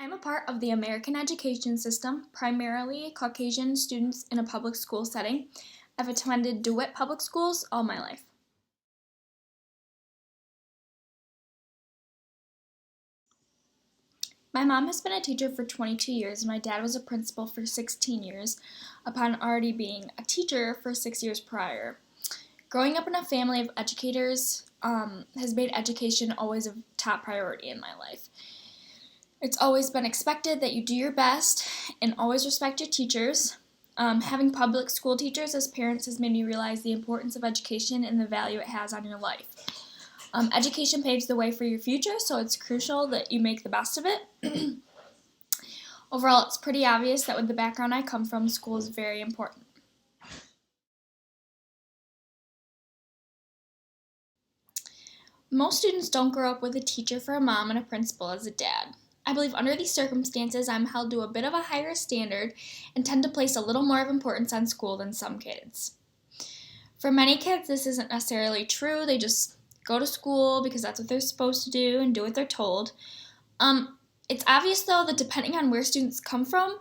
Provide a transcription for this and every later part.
I'm a part of the American education system, primarily Caucasian students in a public school setting. I've attended DeWitt Public Schools all my life. My mom has been a teacher for 22 years, and my dad was a principal for 16 years, upon already being a teacher for 6 years prior. Growing up in a family of educators has made education always a top priority in my life. It's always been expected that you do your best and always respect your teachers. Having public school teachers as parents has made me realize the importance of education and the value it has on your life. Education paves the way for your future, so it's crucial that you make the best of it. Overall, it's pretty obvious that with the background I come from, school is very important. Most students don't grow up with a teacher for a mom and a principal as a dad. I believe under these circumstances, I'm held to a bit of a higher standard and tend to place a little more of importance on school than some kids. For many kids, this isn't necessarily true. They just go to school because that's what they're supposed to do and do what they're told. It's obvious, though, that depending on where students come from,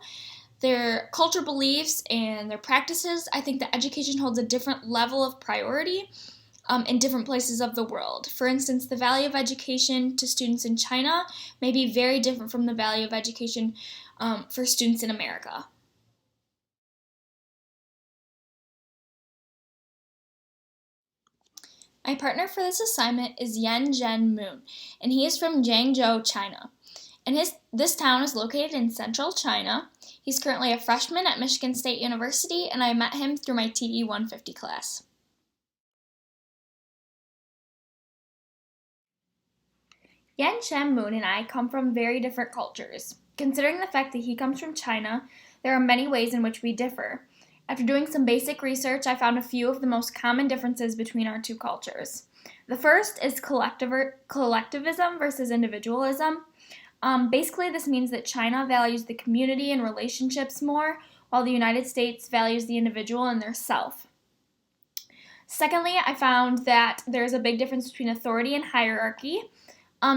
their cultural beliefs and their practices, I think that education holds a different level of priority in different places of the world. For instance, the value of education to students in China may be very different from the value of education for students in America. My partner for this assignment is Yan Moon, and he is from Jiangzhou, China. And this town is located in central China. He's currently a freshman at Michigan State University, and I met him through my TE 150 class. Yan Moon and I come from very different cultures. Considering the fact that he comes from China, there are many ways in which we differ. After doing some basic research, I found a few of the most common differences between our two cultures. The first is collectivism versus individualism. Basically, this means that China values the community and relationships more, while the United States values the individual and their self. Secondly, I found that there's a big difference between authority and hierarchy.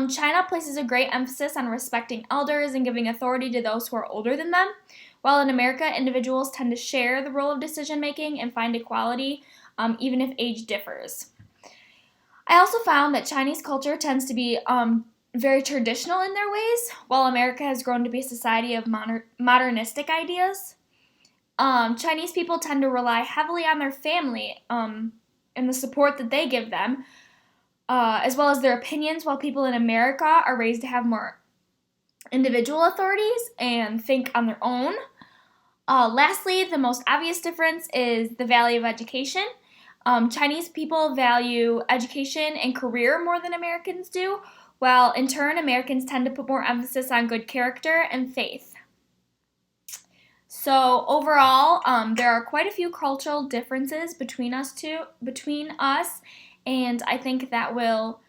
China places a great emphasis on respecting elders and giving authority to those who are older than them, while in America, individuals tend to share the role of decision-making and find equality, even if age differs. I also found that Chinese culture tends to be very traditional in their ways, while America has grown to be a society of modernistic ideas. Chinese people tend to rely heavily on their family and the support that they give them, as well as their opinions, while people in America are raised to have more individual authorities and think on their own. Lastly, the most obvious difference is the value of education. Chinese people value education and career more than Americans do, while in turn, Americans tend to put more emphasis on good character and faith. So overall, there are quite a few cultural differences between us, and I think that will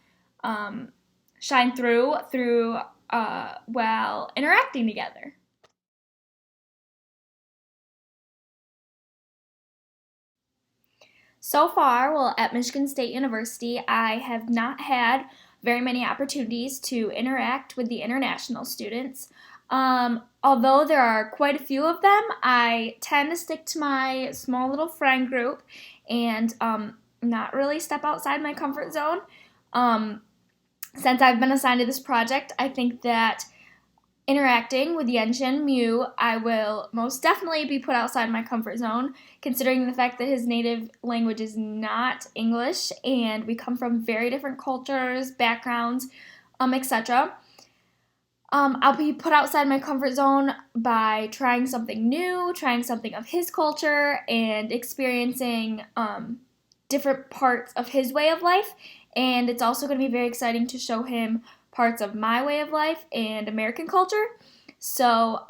shine through while interacting together. So far, well, at Michigan State University, I have not had very many opportunities to interact with the international students. Although there are quite a few of them, I tend to stick to my small little friend group and not really step outside my comfort zone. Since I've been assigned to this project, I think that interacting with Yan Mu, I will most definitely be put outside my comfort zone, considering the fact that his native language is not English, and we come from very different cultures, backgrounds, etc. I'll be put outside my comfort zone by trying something new, trying something of his culture, and experiencing different parts of his way of life. And it's also going to be very exciting to show him parts of my way of life and American culture. So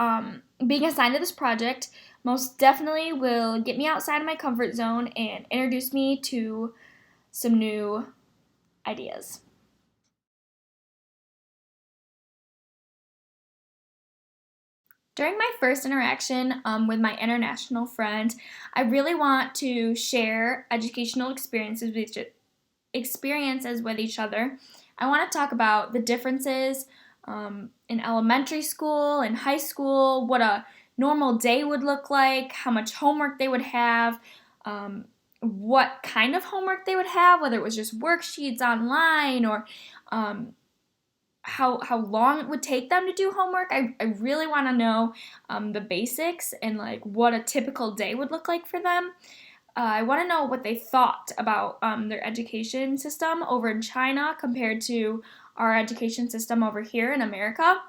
being assigned to this project most definitely will get me outside of my comfort zone and introduce me to some new ideas. During my first interaction with my international friend, I really want to share educational experiences with each other. I want to talk about the differences in elementary school and high school, what a normal day would look like, how much homework they would have, what kind of homework they would have, whether it was just worksheets online or how long it would take them to do homework. I really want to know the basics and like what a typical day would look like for them. I want to know what they thought about their education system over in China compared to our education system over here in America.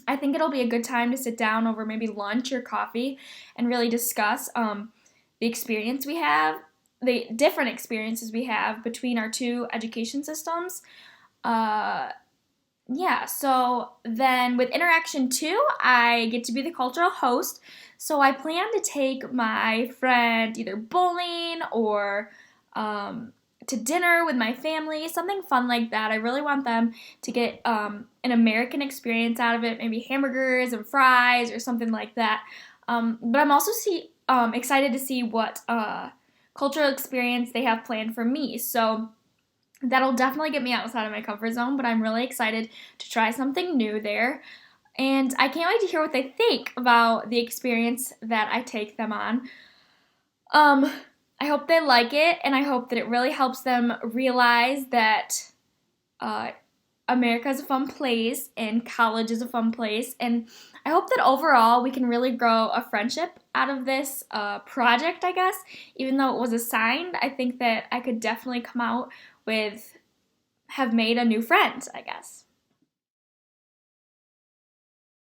I think it'll be a good time to sit down over maybe lunch or coffee and really discuss the experience we have, the different experiences we have between our two education systems. So then with Interaction 2, I get to be the cultural host. So I plan to take my friend either bowling or to dinner with my family, something fun like that. I really want them to get an American experience out of it, maybe hamburgers and fries or something like that. But I'm also excited to see what cultural experience they have planned for me. So that'll definitely get me outside of my comfort zone, but I'm really excited to try something new there. And I can't wait to hear what they think about the experience that I take them on. I hope they like it, and I hope that it really helps them realize that America is a fun place and college is a fun place. And I hope that overall we can really grow a friendship out of this project, I guess. Even though it was assigned, I think that I could definitely come out have made a new friend, I guess.